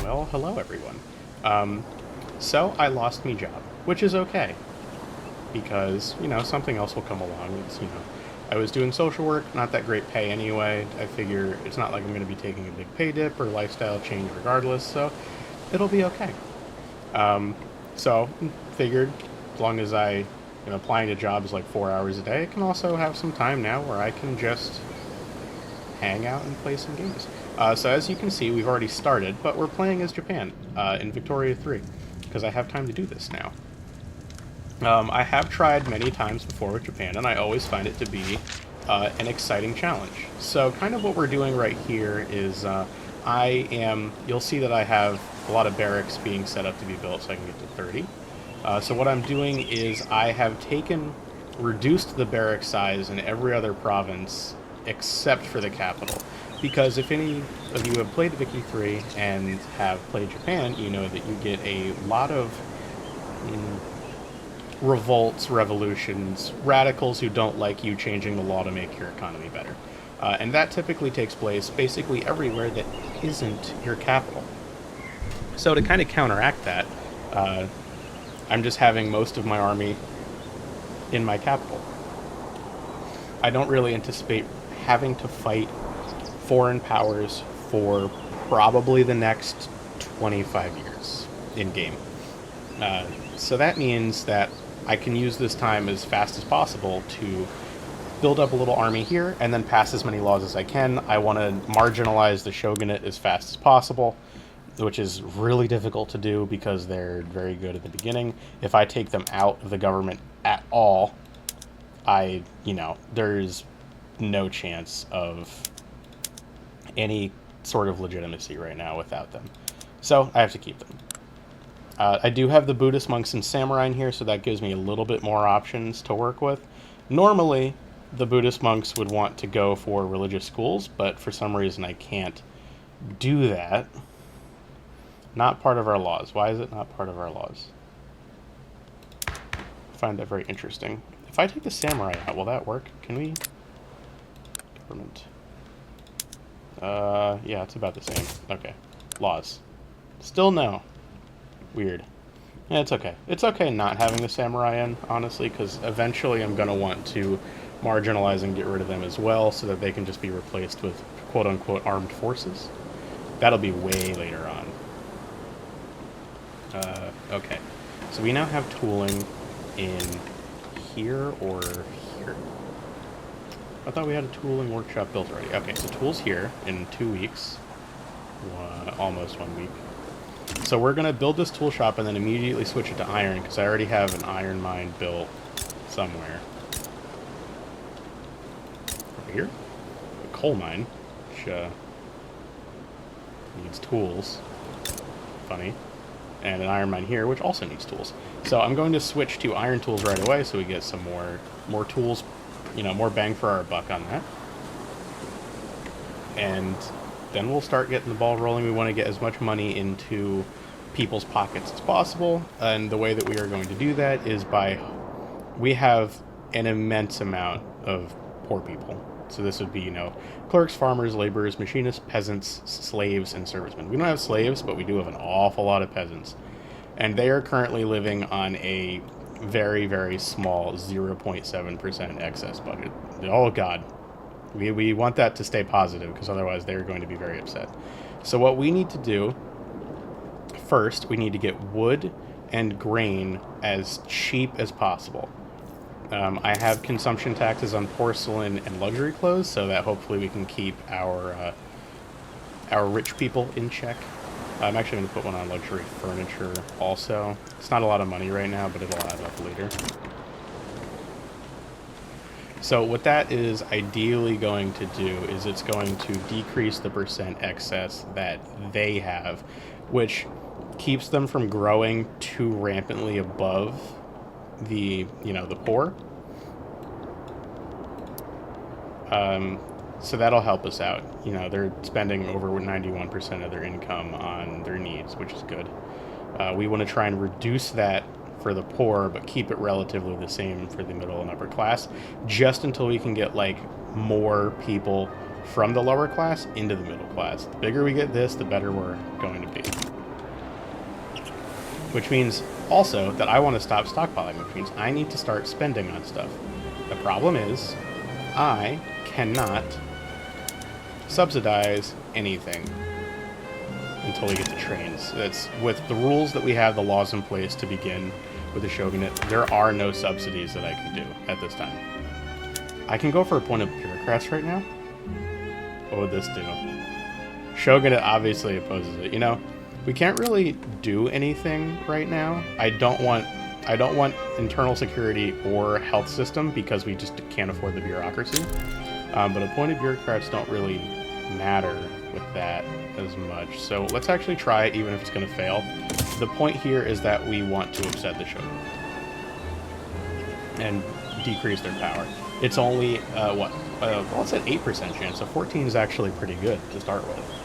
Well, hello everyone. So I lost me job, which is okay because something else will come along. I was doing social work, not that great pay anyway. I figure it's not like I'm going to be taking a big pay dip or lifestyle change regardless, so it'll be okay. So figured as long as applying to jobs like 4 hours a day, I can also have some time now where I can just hang out and play some games. So as you can see, we've already started, but we're playing as Japan in Victoria 3, because I have time to do this now. I have tried many times before with Japan, and I always find it to be an exciting challenge. So kind of what we're doing right here is you'll see that I have a lot of barracks being set up to be built so I can get to 30. So what I'm doing is I have reduced the barrack size in every other province except for the capital. Because if any of you have played Vicky 3 and have played Japan, you know that you get a lot of revolts, revolutions, radicals who don't like you changing the law to make your economy better. And that typically takes place basically everywhere that isn't your capital. So to kind of counteract that, I'm just having most of my army in my capital. I don't really anticipate having to fight foreign powers for probably the next 25 years in-game. So that means that I can use this time as fast as possible to build up a little army here and then pass as many laws as I can. I want to marginalize the shogunate as fast as possible, which is really difficult to do because they're very good at the beginning. If I take them out of the government at all, there's no chance of any sort of legitimacy right now without them. So I have to keep them. I do have the Buddhist monks and samurai in here, so that gives me a little bit more options to work with. Normally, the Buddhist monks would want to go for religious schools, but for some reason I can't do that. Not part of our laws. Why is it not part of our laws? I find that very interesting. If I take the samurai out, will that work? Can we? Government. Yeah, it's about the same. Okay. Laws. Still no. Weird. Yeah, it's okay. It's okay not having the samurai in, honestly, because eventually I'm going to want to marginalize and get rid of them as well so that they can just be replaced with quote-unquote armed forces. That'll be way later on. Okay. So we now have tooling in here or here. I thought we had a tooling workshop built already. Okay, so tools here in 2 weeks. Almost 1 week. So we're going to build this tool shop and then immediately switch it to iron, because I already have an iron mine built somewhere. Over here? A coal mine, which needs tools. Funny. And an iron mine here, which also needs tools. So I'm going to switch to iron tools right away so we get some more tools, more bang for our buck on that. And then we'll start getting the ball rolling. We want to get as much money into people's pockets as possible. And the way that we are going to do that is we have an immense amount of poor people. So this would be, clerks, farmers, laborers, machinists, peasants, slaves, and servicemen. We don't have slaves, but we do have an awful lot of peasants. And they are currently living on a very, very small 0.7% excess budget. Oh, God. We want that to stay positive, because otherwise they're going to be very upset. So what we need to do, first, we need to get wood and grain as cheap as possible. I have consumption taxes on porcelain and luxury clothes, so that hopefully we can keep our rich people in check. I'm actually going to put one on luxury furniture also. It's not a lot of money right now, but it'll add up later. So what that is ideally going to do is it's going to decrease the percent excess that they have, which keeps them from growing too rampantly above the poor. So that'll help us out. They're spending over 91% of their income on their needs, which is good. We want to try and reduce that for the poor, but keep it relatively the same for the middle and upper class, just until we can get more people from the lower class into the middle class. The bigger we get this, the better we're going to be. which means also that I want to stop stockpiling, which means I need to start spending on stuff. The problem is, I cannot subsidize anything until we get the trains. It's with the rules that we have, the laws in place to begin with the Shogunate, there are no subsidies that I can do at this time. I can go for appointed bureaucrats right now. What would this do? Shogunate obviously opposes it. You know, we can't really do anything right now. I don't want internal security or health system because we just can't afford the bureaucracy. But appointed bureaucrats don't really matter with that as much. So let's actually try it, even if it's going to fail. The point here is that we want to upset the Shogun and decrease their power. It's only, well, it's an 8% chance, so 14 is actually pretty good to start with.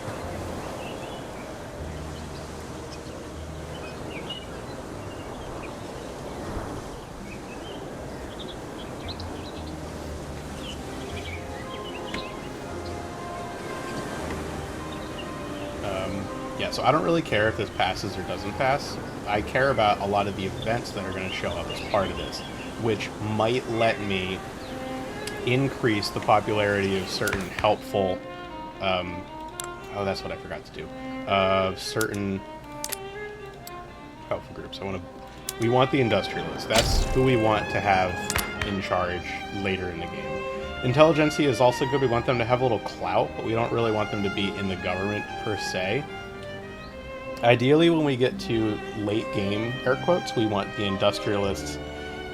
Yeah, so I don't really care if this passes or doesn't pass. I care about a lot of the events that are going to show up as part of this, which might let me increase the popularity of certain helpful, oh, that's what I forgot to do, certain helpful groups. We want the industrialists. That's who we want to have in charge later in the game. Intelligentsia is also good. We want them to have a little clout, but we don't really want them to be in the government per se. Ideally, when we get to late game, air quotes, we want the industrialists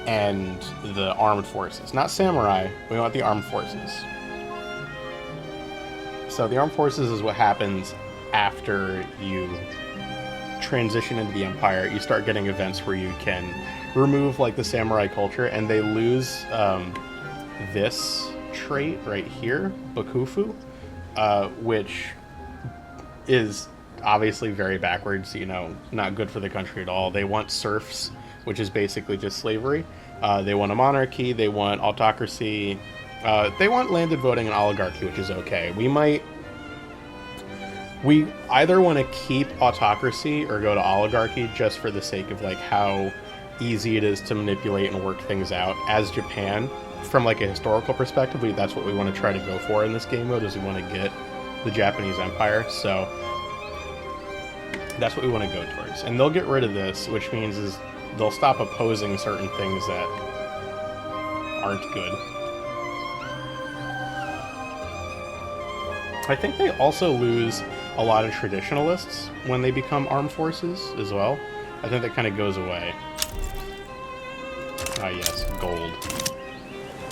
and the armed forces. Not samurai, we want the armed forces. So the armed forces is what happens after you transition into the Empire. You start getting events where you can remove like the samurai culture, and they lose this trait right here, Bakufu, which is obviously very backwards, you know, not good for the country at all. They want serfs, which is basically just slavery. They want a monarchy, they want autocracy, they want landed voting and oligarchy, which is okay. We either want to keep autocracy or go to oligarchy just for the sake of like how easy it is to manipulate and work things out. As Japan, from like a historical perspective, that's what we want to try to go for in this game mode, is we want to get the Japanese Empire. So that's what we want to go towards. And they'll get rid of this, which means is they'll stop opposing certain things that aren't good. I think they also lose a lot of traditionalists when they become armed forces as well. I think that kind of goes away. Ah, yes, gold.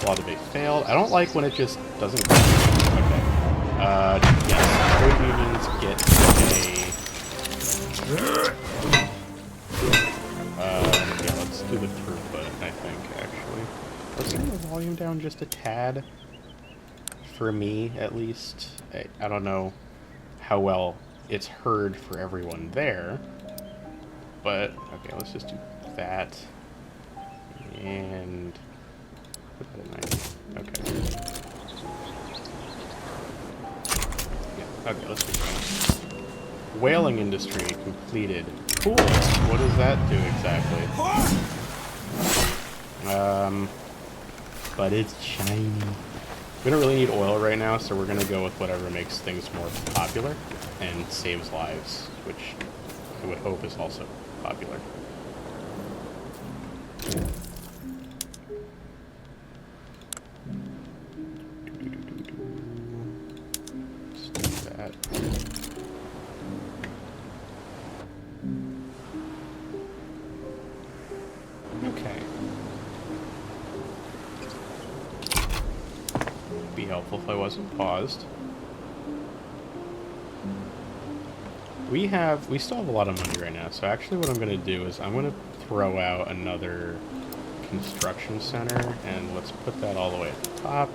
Law debate failed. I don't like when it just doesn't go. Okay. Yes, trade unions get a... yeah, let's do the throughput, I think, actually. Let's turn the volume down just a tad. For me, at least. I don't know how well it's heard for everyone there. But, okay, let's just do that. And... put that at 90. Okay. Yeah, okay, let's do that. Whaling industry completed. Cool. What does that do exactly? But it's shiny. We don't really need oil right now, so we're gonna go with whatever makes things more popular and saves lives, which I would hope is also popular. Let's do that. Okay. Be helpful if I wasn't paused. We still have a lot of money right now, so actually what I'm going to do is I'm going to throw out another construction center, and let's put that all the way at the top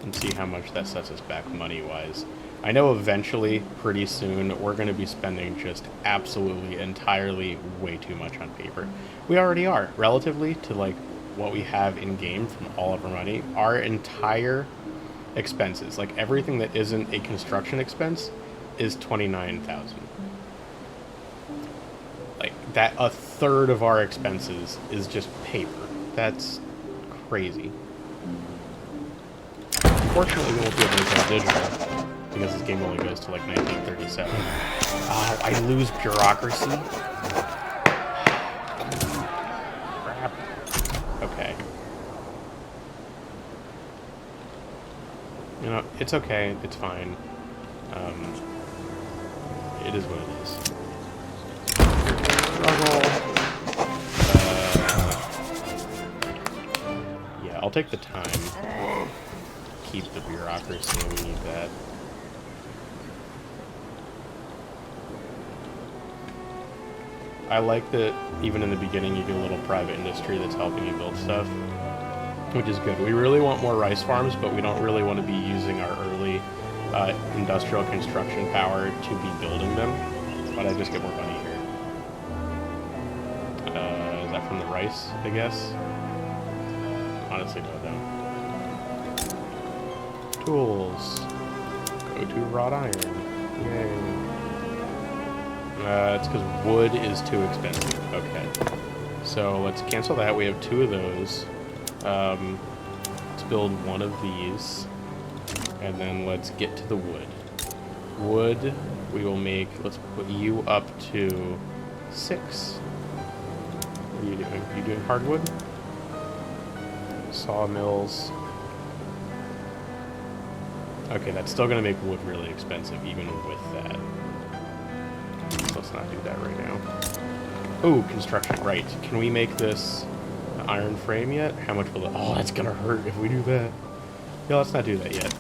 and see how much that sets us back money-wise. I know eventually, pretty soon, we're going to be spending just absolutely, entirely way too much on paper. We already are, relatively to like what we have in-game from all of our money. Our entire expenses, like everything that isn't a construction expense, is $29,000. Like, that a third of our expenses is just paper. That's crazy. Unfortunately, we won't be able to go digital, because this game only goes to, like, 1937. Oh, I lose bureaucracy? Crap. Okay. You know, it's okay. It's fine. It is what it is. Struggle. Yeah, I'll take the time. Keep the bureaucracy. We need that. I like that even in the beginning you get a little private industry that's helping you build stuff, which is good. We really want more rice farms, but we don't really want to be using our early industrial construction power to be building them. But I just get more money here. Is that from the rice, I guess? Honestly, don't know. Tools. Go to wrought iron. Yay. It's because wood is too expensive. Okay. So let's cancel that. We have 2 of those. Let's build one of these. And then let's get to the wood. Wood, we will make... Let's put you up to 6. What are you doing? Are you doing hardwood? Sawmills. Okay, that's still going to make wood really expensive, even with that. So let's not do that right now. Oh, construction, right. Can we make this an iron frame yet? How much will it... Oh, that's going to hurt if we do that. Yeah, let's not do that yet.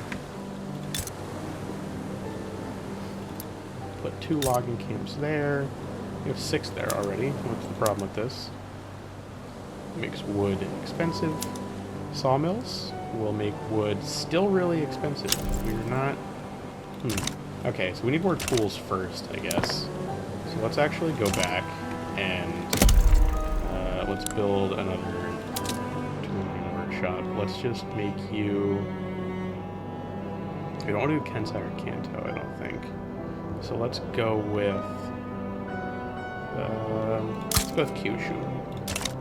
Put 2 logging camps there. We have 6 there already. What's the problem with this? Makes wood expensive. Sawmills will make wood still really expensive. We're not... Okay, so we need more tools first, I guess. So let's actually go back and let's build another tooling workshop. Let's just make you... We don't want to do Kensai or Kanto, I don't think. So let's go with... let's go with Kyushu.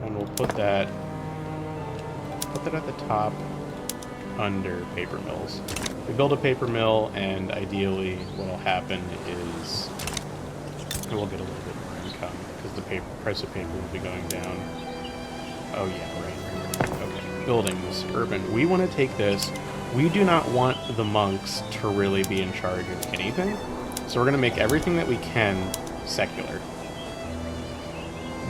And we'll put that at the top under paper mills. We build a paper mill, and ideally what'll happen is we'll get a little bit more income because the price of paper will be going down. Oh yeah, right. Okay, buildings, urban. We want to take this. We do not want the monks to really be in charge of anything, so we're going to make everything that we can secular.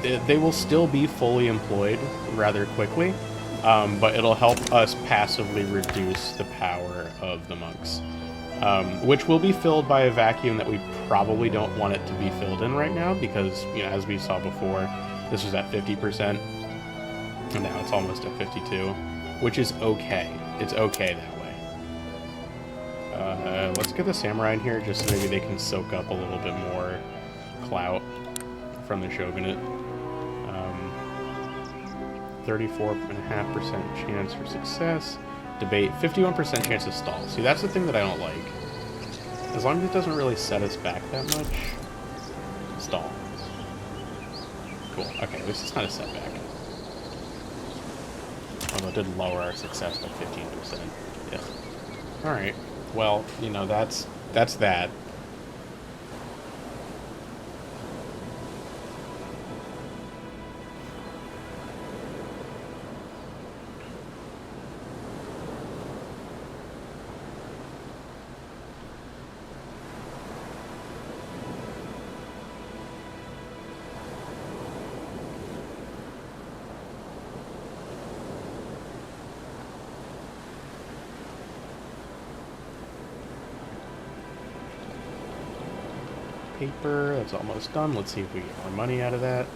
They will still be fully employed rather quickly, but it'll help us passively reduce the power of the monks, which will be filled by a vacuum that we probably don't want it to be filled in right now because, you know, as we saw before, this was at 50%, and now it's almost at 52%, which is okay. It's okay that way. Let's get the samurai in here just so maybe they can soak up a little bit more clout from the shogunate. 34.5% chance for success. Debate, 51% chance to stall. See, that's the thing that I don't like. As long as it doesn't really set us back that much. Stall. Cool. Okay, at least it's not a setback. Although it did lower our success by 15%. Yeah. Alright. Well, you know, that's that. Paper, that's almost done. Let's see if we get more money out of that.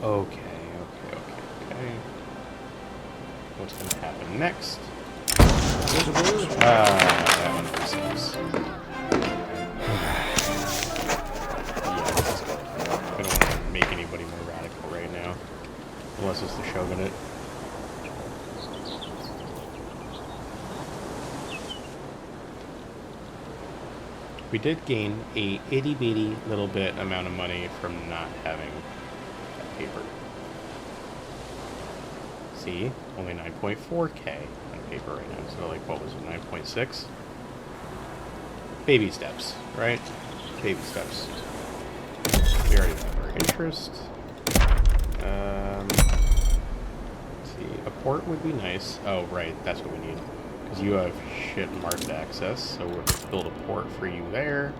Okay, okay, okay, okay. What's gonna happen next? That one makes sense. Yeah, this is good. I don't want to make anybody more radical right now. Unless it's the Shogunate. We did gain a itty-bitty little bit amount of money from not having that paper. See? Only 9.4k on paper right now. So, like, what was it? 9.6? Baby steps, right? Baby steps. We already have our interest. Let's see. A port would be nice. Oh, right. That's what we need. Because you have shit marked access. So we'll build a port for you there.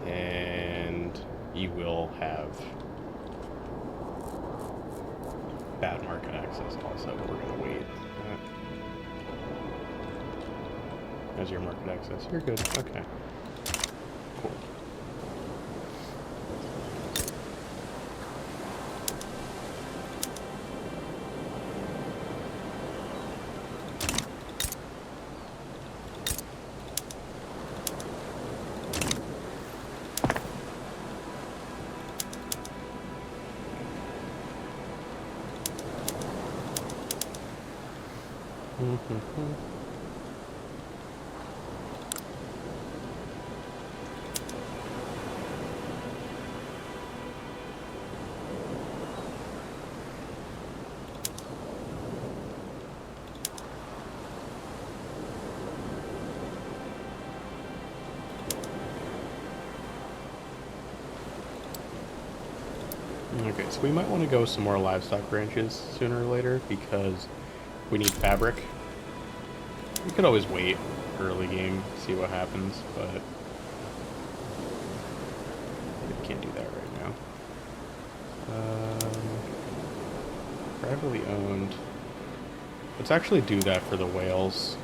And you will have bad market access also, but we're going to wait. As your market access. You're good. Okay. Cool. Okay, so we might want to go some more livestock ranches sooner or later because we need fabric. We could always wait early game, see what happens, but we can't do that right now. Privately owned. Let's actually do that for the whales.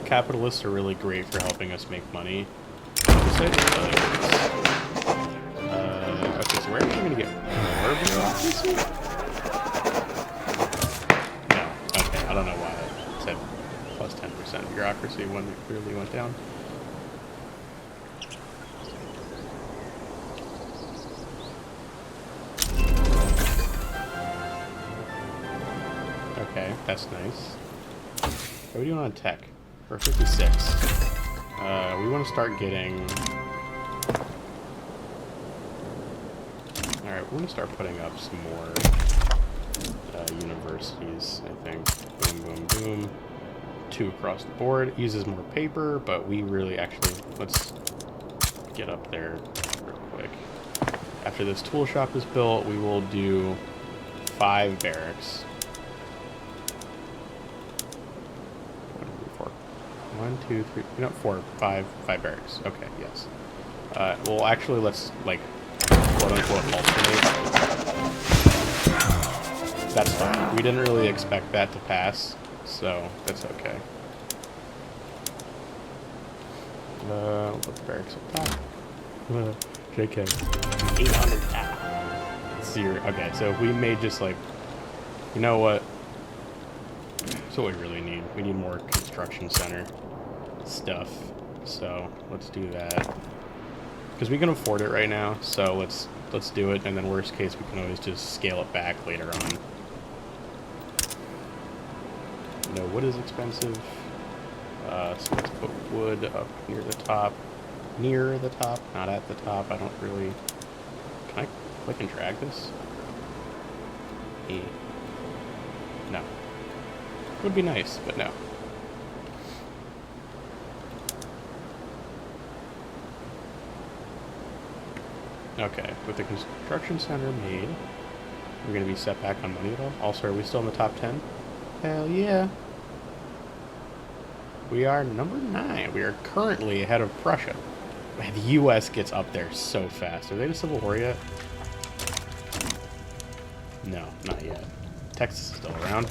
Capitalists are really great for helping us make money. Okay, so we're actually going to get more bureaucracy? No. Okay, I don't know why it said plus 10% bureaucracy when it clearly went down. Okay, that's nice. What are we doing on tech? We're 56. We want to start getting... Alright, we want to start putting up some more universities, I think. Boom, boom, boom. 2 across the board. It uses more paper, but we really actually... Let's get up there real quick. After this tool shop is built, we will do 5 barracks. 1, 2, 3, no, 4, 5 barracks. Okay, yes. Well, actually, let's, like, quote-unquote alternate. That's fine. We didn't really expect that to pass, so that's okay. We'll put the barracks up top. JK. 800. Ah. 0. Okay, so we may just, like, you know what? That's what we really need. We need more construction center stuff, so let's do that because we can afford it right now, so let's do it, and then worst case we can always just scale it back later on. No, wood is expensive, so let's put wood up near the top, not at the top. I don't really... Can I click and drag this? E. No. Would be nice, but no. Okay, with the construction center made, we're going to be set back on money at all. Also, are we still in the top 10? Hell yeah. We are number 9. We are currently ahead of Prussia. Man, the U.S. gets up there so fast. Are they in a civil war yet? No, not yet. Texas is still around.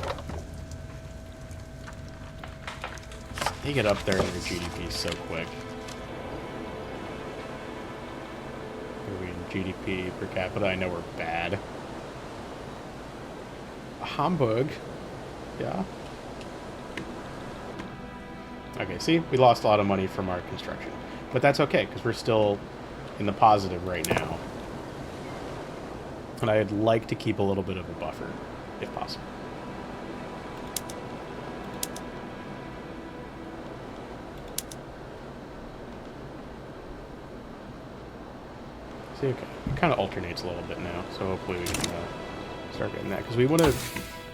They get up there in their GDP so quick. we in GDP per capita? I know we're bad. Hamburg. Yeah. Okay, see? We lost a lot of money from our construction. But that's okay, because we're still in the positive right now. And I'd like to keep a little bit of a buffer, if possible. See, okay. It kind of alternates a little bit now, so hopefully we can start getting that. Because we want to...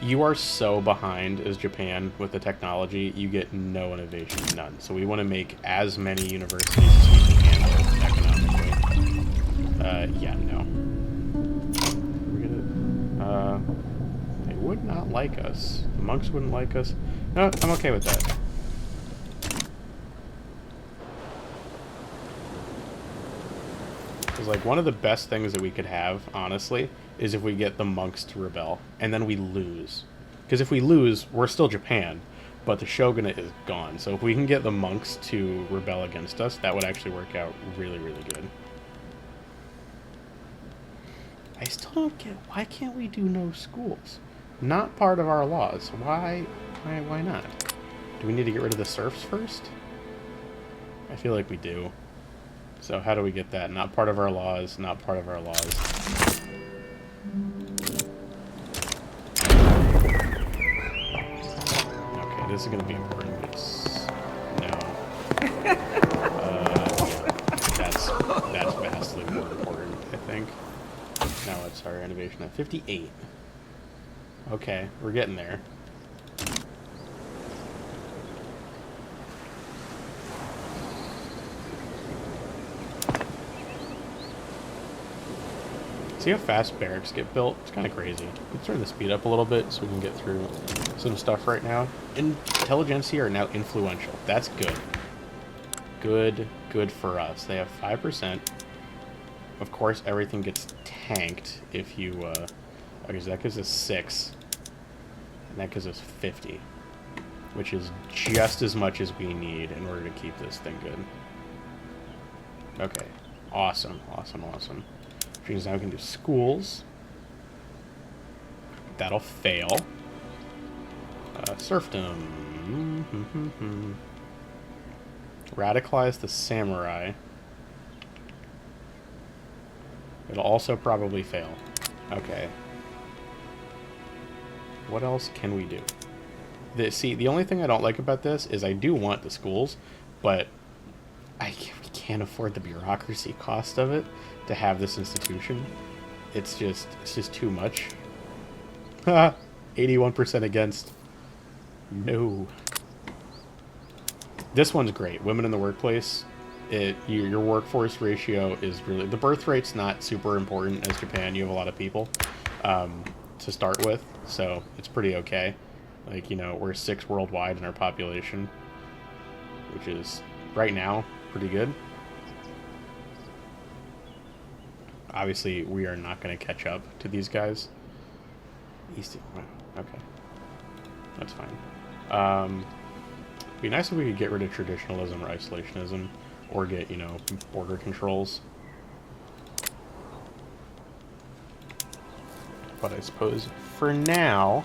You are so behind as Japan with the technology, you get no innovation, none. So we want to make as many universities as we can economically. Yeah, no. We're gonna, they would not like us. The monks wouldn't like us. No, I'm okay with that. Because, like, one of the best things that we could have, honestly, is if we get the monks to rebel, and then we lose. Because if we lose, we're still Japan, but the shogunate is gone. So if we can get the monks to rebel against us, that would actually work out really, really good. I still don't get, why can't we do no schools? Not part of our laws. Why not? Do we need to get rid of the serfs first? I feel like we do. So how do we get that? Not part of our laws, not part of our laws. Okay, this is going to be important. It's... No. That's vastly more important, I think. Now what's our innovation at? 58. Okay, we're getting there. See how fast barracks get built? It's kind of crazy. Let's turn the speed up a little bit so we can get through some stuff right now. Intelligentsia are now influential. That's good. Good for us. They have 5%. Of course, everything gets tanked if you... okay, so that gives us 6. And that gives us 50. Which is just as much as we need in order to keep this thing good. Okay. Awesome. Which means now we can do schools. That'll fail. Serfdom. Radicalize the samurai. It'll also probably fail. Okay. What else can we do? See, the only thing I don't like about this is I do want the schools, but we can't afford the bureaucracy cost of it to have this institution. It's just too much. 81% against. No. This one's great. Women in the workplace. Your workforce ratio is really... The birth rate's not super important as Japan. You have a lot of people to start with, so it's pretty okay. Like, you know, we're 6 worldwide in our population, which is, right now, pretty good. Obviously, we are not going to catch up to these guys. Okay. That's fine. Be nice if we could get rid of traditionalism or isolationism, or get, you know, border controls. But I suppose, for now...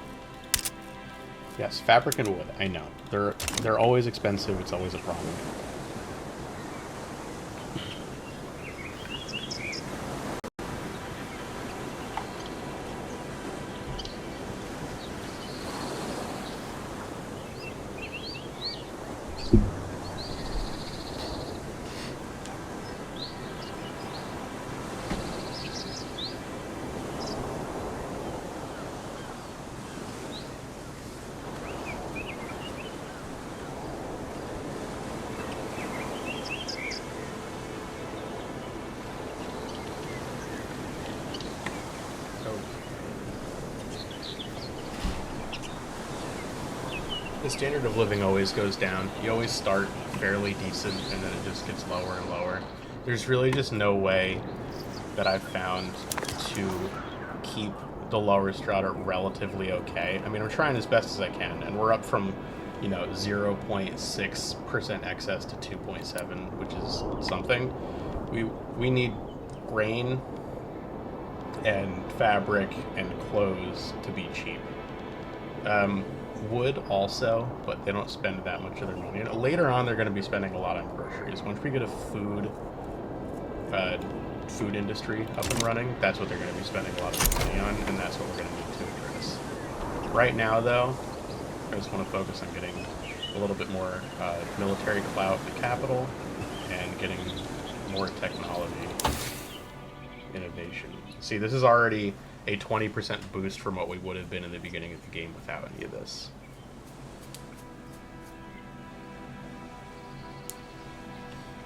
Yes, fabric and wood, I know. They're always expensive, it's always a problem. The standard of living always goes down. You always start fairly decent, and then it just gets lower and lower. There's really just no way that I've found to keep the lower strata relatively okay. I mean, I'm trying as best as I can, and we're up from, you know, 0.6% excess to 2.7, which is something. We need grain and fabric and clothes to be cheap. Wood also, but they don't spend that much of their money. And later on, they're going to be spending a lot on groceries. Once we get a food industry up and running, that's what they're going to be spending a lot of money on, and that's what we're going to need to address. Right now, though, I just want to focus on getting a little bit more military clout in the capital and getting more technology innovation. See, this is already a 20% boost from what we would have been in the beginning of the game without any of this.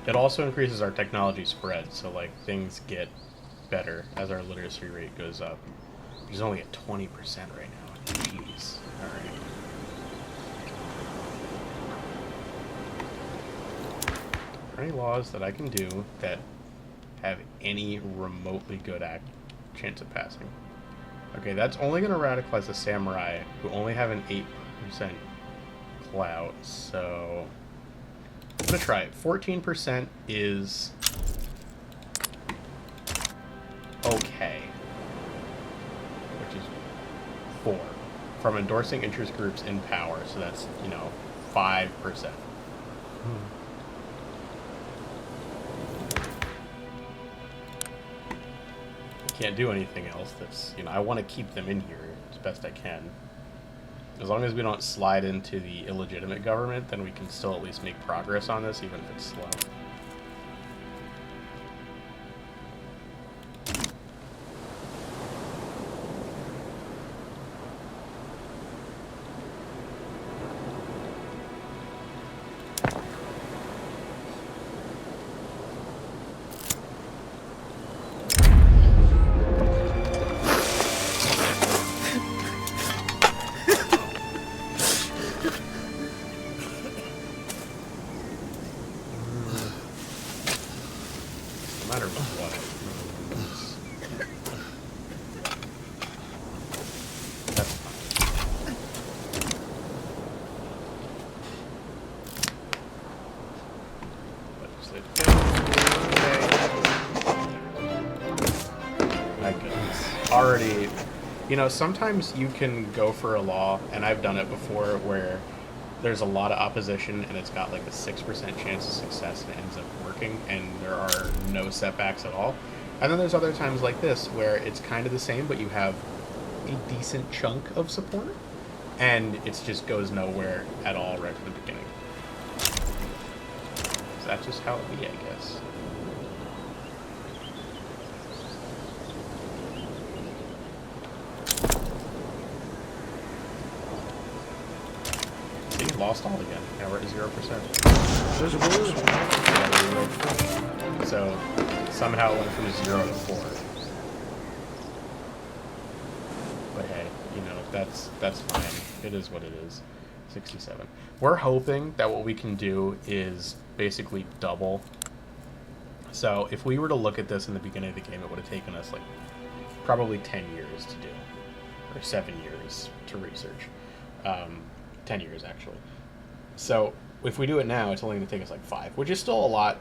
It also increases our technology spread, so like things get better as our literacy rate goes up. It's only at 20% right now. Jeez. Alright. Are there any laws that I can do that have any remotely good chance of passing? Okay, that's only going to radicalize the samurai, who only have an 8% clout, so I'm going to try it. 14% is okay, which is 4. From endorsing interest groups in power, so that's, 5%. Can't do anything else. That's, I want to keep them in here as best I can. As long as we don't slide into the illegitimate government, then we can still at least make progress on this, even if it's slow. Already, sometimes you can go for a law, and I've done it before, where there's a lot of opposition and it's got like a 6% chance of success and it ends up working and there are no setbacks at all. And then there's other times like this where it's kind of the same, but you have a decent chunk of support and it just goes nowhere at all right from the beginning. So that's just how it be, I guess. Lost all again. Now we're at 0%. So somehow it went from 0 to 4. But hey, that's fine. It is what it is. 67. We're hoping that what we can do is basically double. So if we were to look at this in the beginning of the game, it would have taken us like probably 10 years to do, or 7 years to research. 10 years actually. So if we do it now, it's only going to take us like 5, which is still a lot.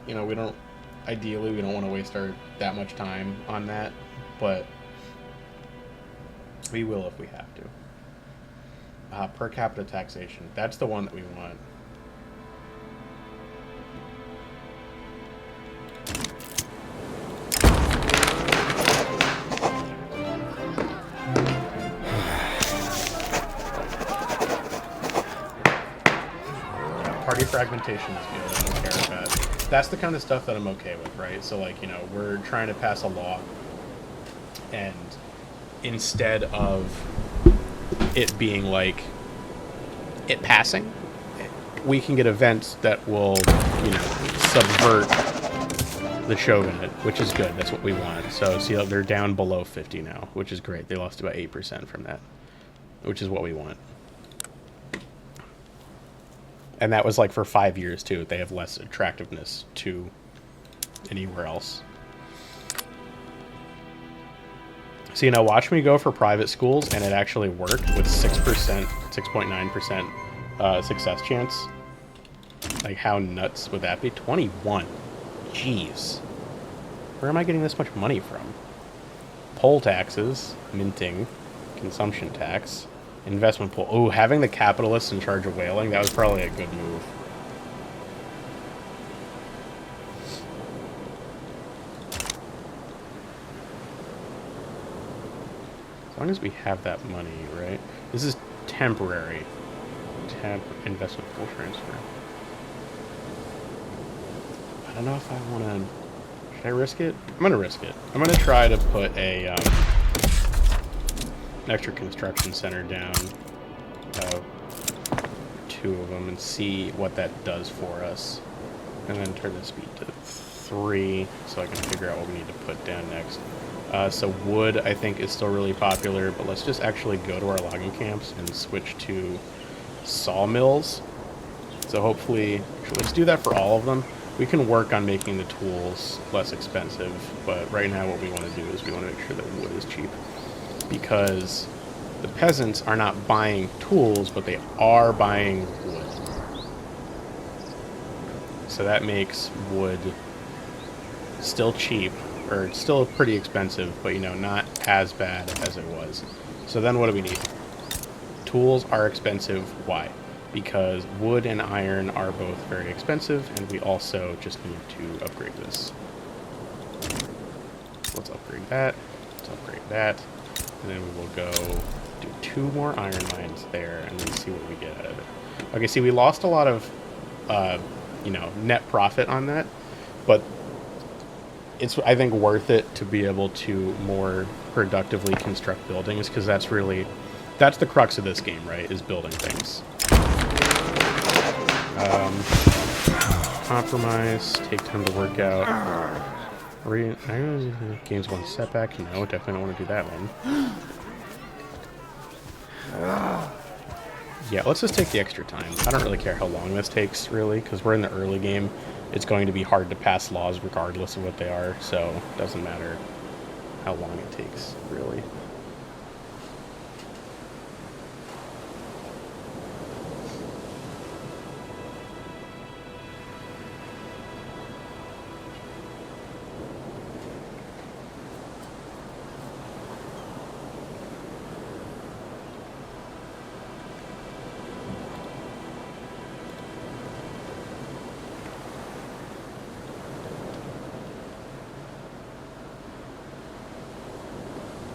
Ideally we don't want to waste that much time on that, but we will if we have to. Per capita taxation, that's the one that we want. Party fragmentation is good. I don't care about that. That's the kind of stuff that I'm okay with, right? So, we're trying to pass a law, and instead of it being like it passing, we can get events that will, subvert the shogunate, which is good. That's what we want. So, see, they're down below 50 now, which is great. They lost about 8% from that, which is what we want. And that was like for 5 years too. They have less attractiveness to anywhere else. So, watch me go for private schools and it actually worked with 6%, 6.9% success chance. Like, how nuts would that be? 21. Jeez. Where am I getting this much money from? Poll taxes, minting, consumption tax, investment pool. Oh, having the capitalists in charge of whaling, that was probably a good move. As long as we have that money, right? This is temporary. Investment pool transfer. I don't know if I want to... Should I risk it? I'm going to risk it. I'm going to try to put a an extra construction center down. 2 of them and see what that does for us. And then turn the speed to 3 so I can figure out what we need to put down next. So wood, I think, is still really popular, but let's just actually go to our logging camps and switch to sawmills. So hopefully, actually, let's do that for all of them. We can work on making the tools less expensive, but right now what we want to do is we want to make sure that wood is cheap. Because the peasants are not buying tools, but they are buying wood. So that makes wood still cheap, or still pretty expensive, but, you know, not as bad as it was. So then what do we need? Tools are expensive. Why? Because wood and iron are both very expensive, and we also just need to upgrade this. So let's upgrade that. Let's upgrade that. And then we will go do 2 more iron mines there, and then see what we get out of it. Okay, see, we lost a lot of, you know, net profit on that, but it's, I think, worth it to be able to more productively construct buildings, because that's the crux of this game, right, is building things. Compromise, take time to work out. Game's one setback. No, definitely don't want to do that one. Yeah, let's just take the extra time. I don't really care how long this takes, really, because we're in the early game. It's going to be hard to pass laws regardless of what they are, so it doesn't matter how long it takes, really.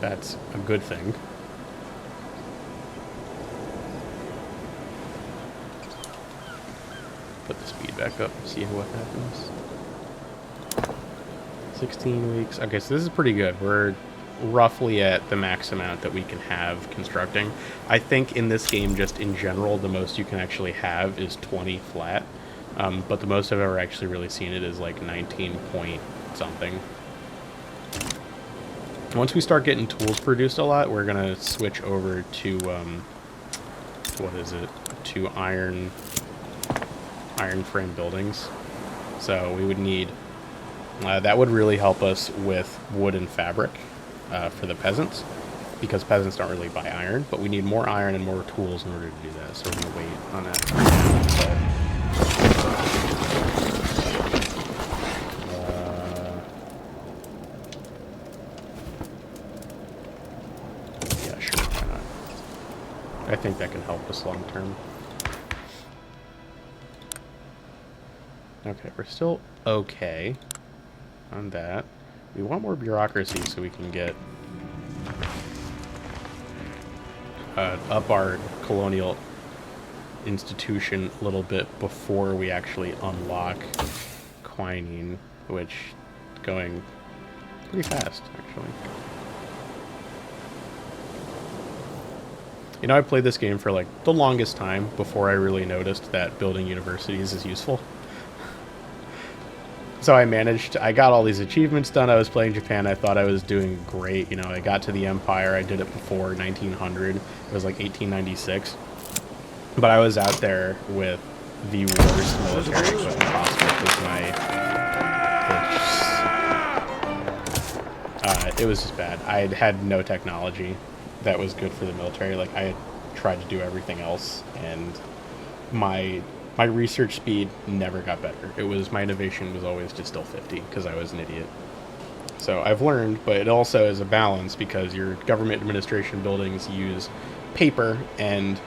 That's a good thing. Put the speed back up and see what happens. 16 weeks. Okay, so this is pretty good. We're roughly at the max amount that we can have constructing. I think in this game, just in general, the most you can actually have is 20 flat. But the most I've ever actually really seen it is like 19 point something. Once we start getting tools produced a lot, we're going to switch over to, what is it? To iron frame buildings. So we would need, that would really help us with wood and fabric for the peasants, because peasants don't really buy iron, but we need more iron and more tools in order to do that. So we're going to wait on that for now. I think that can help us long term. Okay, we're still okay on that. We want more bureaucracy so we can get up our colonial institution a little bit before we actually unlock quinine, which is going pretty fast, actually. You know, I played this game for like the longest time before I really noticed that building universities is useful. So I got all these achievements done. I was playing Japan. I thought I was doing great. You know, I got to the Empire. I did it before 1900. It was like 1896. But I was out there with the worst military equipment possible because it was just bad. I had no technology that was good for the military. Like, I had tried to do everything else, and my research speed never got better. My innovation was always just still 50 because I was an idiot. So I've learned, but it also is a balance because your government administration buildings use paper, and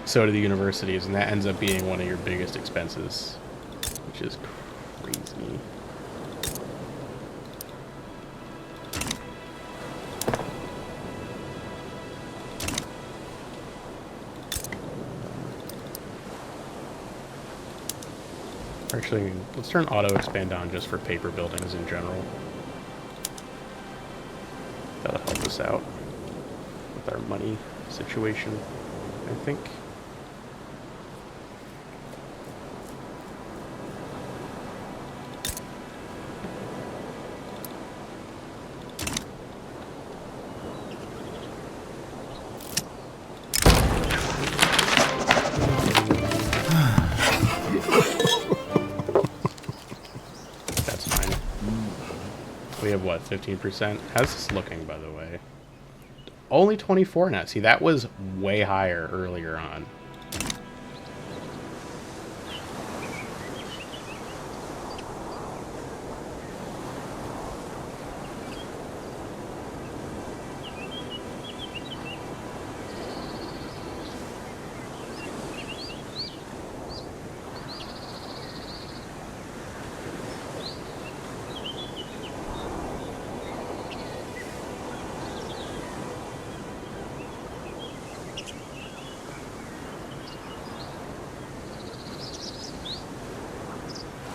so do the universities, and that ends up being one of your biggest expenses, which is crazy. Actually, let's turn auto expand on just for paper buildings in general. That'll help us out with our money situation, I think. That's fine. We have what, 15%? How's this looking, by the way? Only 24 now. See, that was way higher earlier on.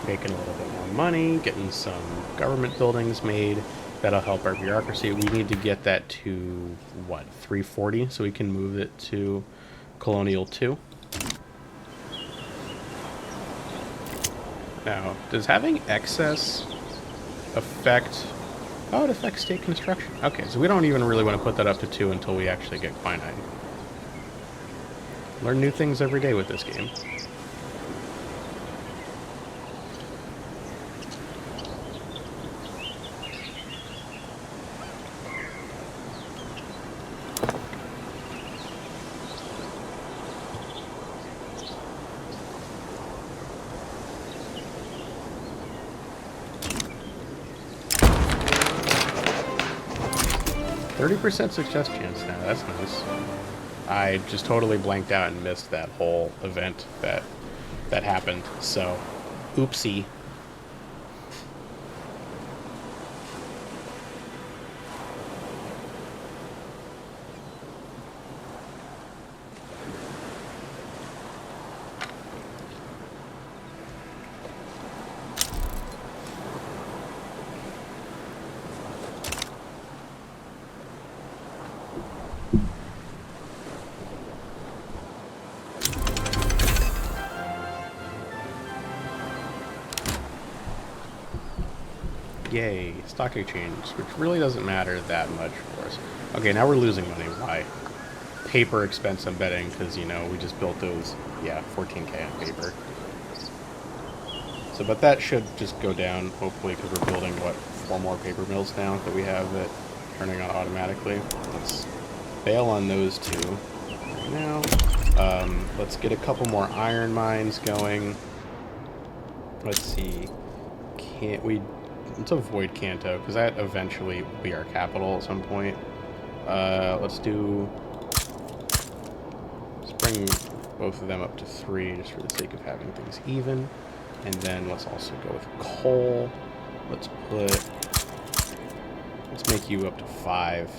Making a little bit more money, getting some government buildings made. That'll help our bureaucracy. We need to get that to, what, 340, so we can move it to Colonial 2. Now, does having excess affect... Oh, it affects state construction. Okay, so we don't even really want to put that up to 2 until we actually get quinine. Learn new things every day with this game. 30% success chance now, that's nice. I just totally blanked out and missed that whole event that happened, so oopsie. Yay, stock exchange, which really doesn't matter that much for us. Okay, now we're losing money. Why? Paper expense, I'm betting, because, you know, we just built those, yeah, 14K on paper. So, but that should just go down, hopefully, because we're building, what, 4 more paper mills now that we have that turning on automatically. Let's bail on those 2 right now. Let's get a couple more iron mines going. Let's see. Can't we... Let's avoid Kanto, because that eventually will be our capital at some point. Let's bring both of them up to 3, just for the sake of having things even. And then let's also go with coal. Let's make you up to 5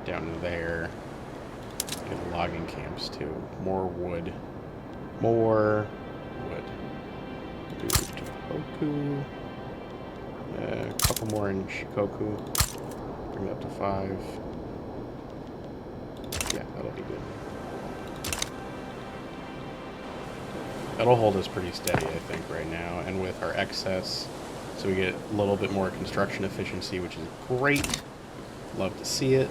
down there. Get logging camps too. More wood. More wood. Do Tohoku. A couple more in Shikoku. Bring it up to 5. Yeah, that'll be good. That'll hold us pretty steady, I think, right now. And with our excess, so we get a little bit more construction efficiency, which is great. Love to see it.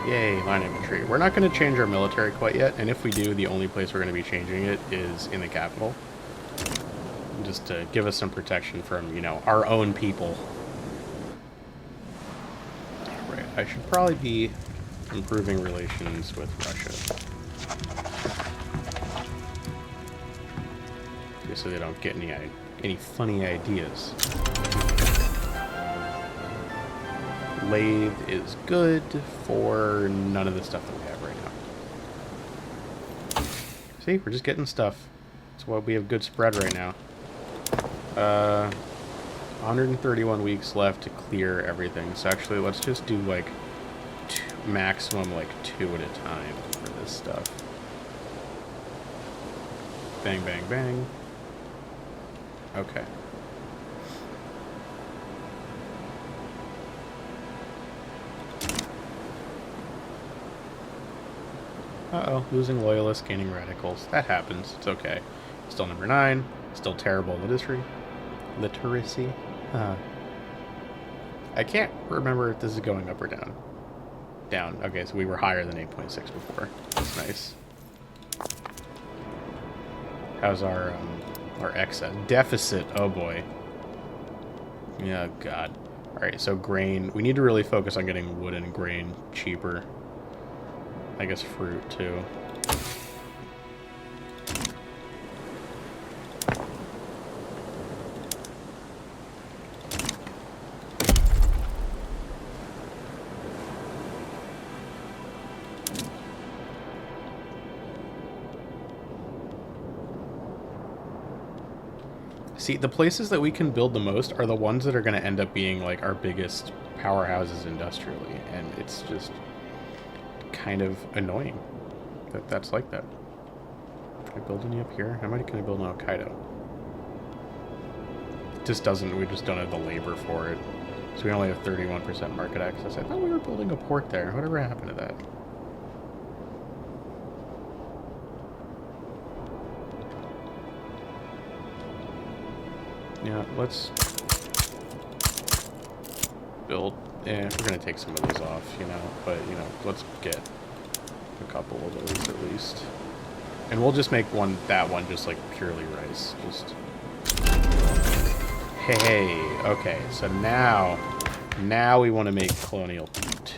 Yay, line infantry. We're not going to change our military quite yet, and if we do, the only place we're going to be changing it is in the capital. Just to give us some protection from, you know, our own people. Right, I should probably be improving relations with Russia. Just so they don't get any funny ideas. Lathe is good for none of the stuff that we have right now. See, we're just getting stuff. That's why we have good spread right now. 131 weeks left to clear everything. So actually, let's just do like maximum like 2 at a time for this stuff. Bang, bang, bang. Okay. Uh-oh, losing loyalists, gaining radicals. That happens. It's okay. Still number 9. Still terrible literacy. I can't remember if this is going up or down. Down. Okay, so we were higher than 8.6 before. That's nice. How's our excess deficit? Oh boy. Yeah, God. All right, so grain. We need to really focus on getting wood and grain cheaper. I guess fruit too. See, the places that we can build the most are the ones that are going to end up being like our biggest powerhouses industrially, and it's just kind of annoying that that's like that. Can I build any up here? How many can I build in Hokkaido? It just doesn't, we just don't have the labor for it. So we only have 31% market access. I thought we were building a port there. Whatever happened to that? Yeah, let's build. Yeah, we're gonna take some of those off, you know, but you know, let's get a couple of those at least, and we'll just make that one just like purely rice. Just hey, okay. So now we want to make Colonial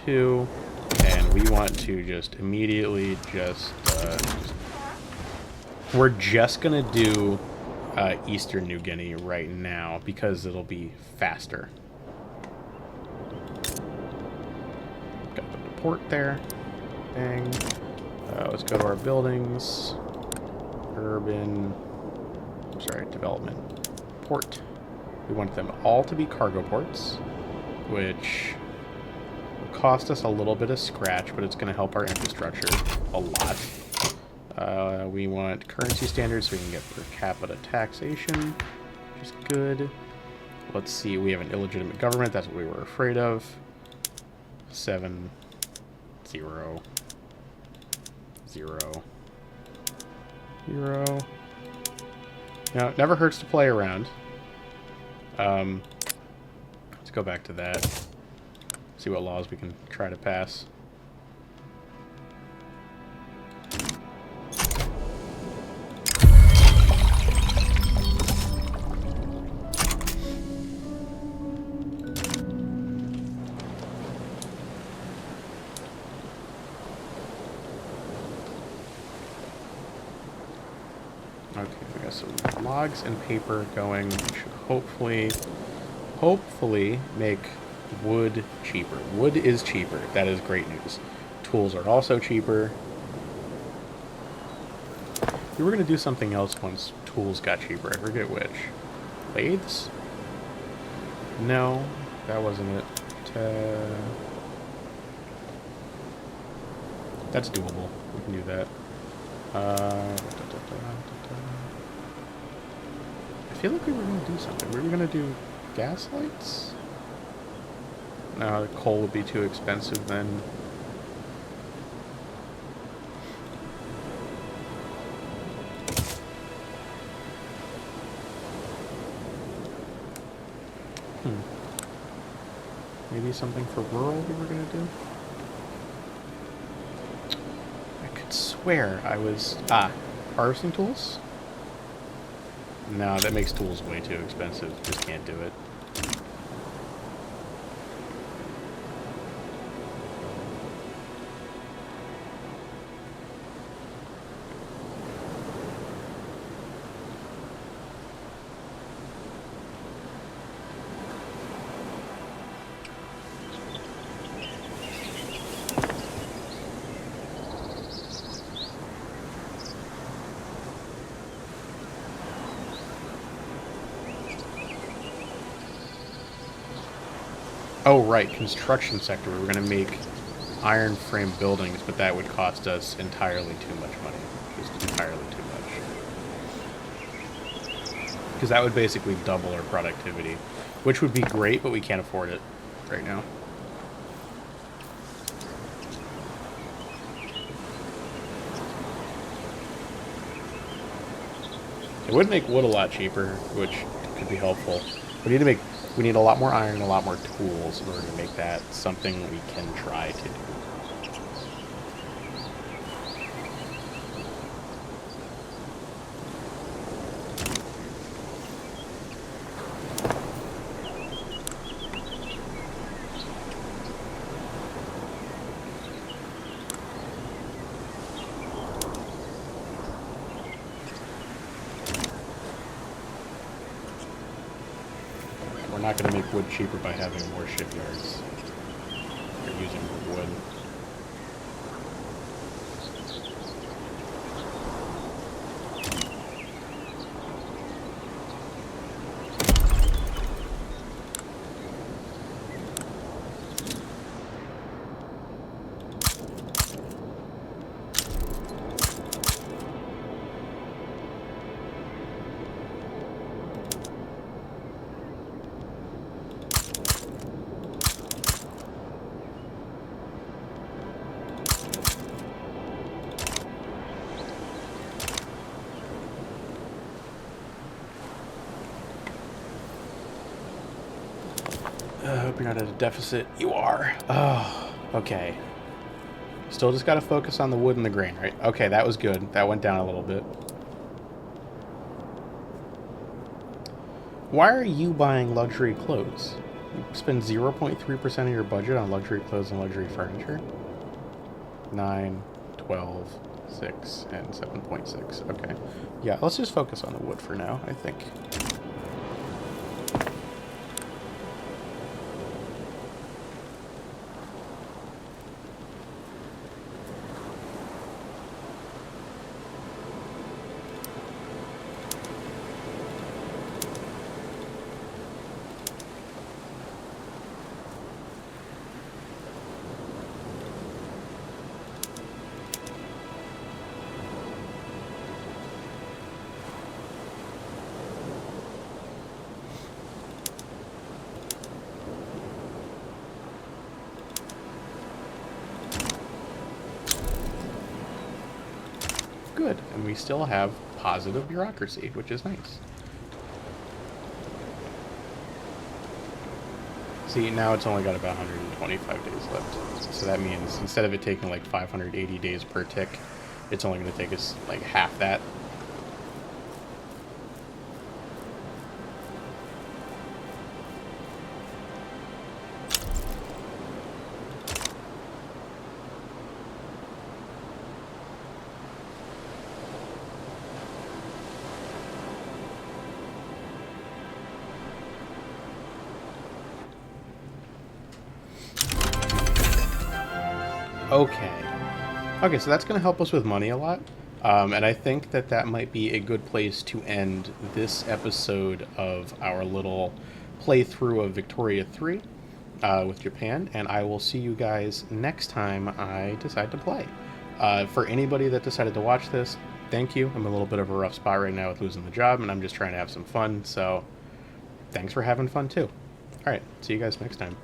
2, and we want to just immediately we're just gonna do Eastern New Guinea right now because it'll be faster. Got the port there. Bang. Let's go to our buildings. Urban. Sorry, development. Port. We want them all to be cargo ports, which will cost us a little bit of scratch, but it's going to help our infrastructure a lot. We want currency standards so we can get per capita taxation, which is good. Let's see, we have an illegitimate government. That's what we were afraid of. 7, 0, 0, 0. Now, it never hurts to play around. Let's go back to that. See what laws we can try to pass. Okay, we got some logs and paper going. We should hopefully make wood cheaper. Wood is cheaper. That is great news. Tools are also cheaper. We were going to do something else once tools got cheaper. I forget which. Lathes? No, that wasn't it. That's doable. We can do that. I feel like we were going to do something. We were going to do gas lights? No, the coal would be too expensive then. Maybe something for rural we were going to do? swear I was... harvesting tools? No, that makes tools way too expensive. Just can't do it. Oh, right, construction sector. We're going to make iron frame buildings, but that would cost us entirely too much money. Just entirely too much. Because that would basically double our productivity, which would be great, but we can't afford it right now. It would make wood a lot cheaper, which could be helpful. We need a lot more iron and a lot more tools in order to make that something we can try to do. We're not going to make wood cheaper by having more shipyards. Or using more wood. I hope you're not at a deficit. You are. Oh, okay. Still just got to focus on the wood and the grain, right? Okay, that was good. That went down a little bit. Why are you buying luxury clothes? You spend 0.3% of your budget on luxury clothes and luxury furniture? 9, 12, 6, and 7.6. Okay. Yeah, let's just focus on the wood for now, I think. Good, and we still have positive bureaucracy, which is nice. See, now it's only got about 125 days left. So that means instead of it taking like 580 days per tick, it's only going to take us like half that. Okay, so that's going to help us with money a lot. And I think that that might be a good place to end this episode of our little playthrough of Victoria 3 with Japan. And I will see you guys next time I decide to play. For anybody that decided to watch this, thank you. I'm in a little bit of a rough spot right now with losing the job, and I'm just trying to have some fun. So thanks for having fun, too. All right, see you guys next time.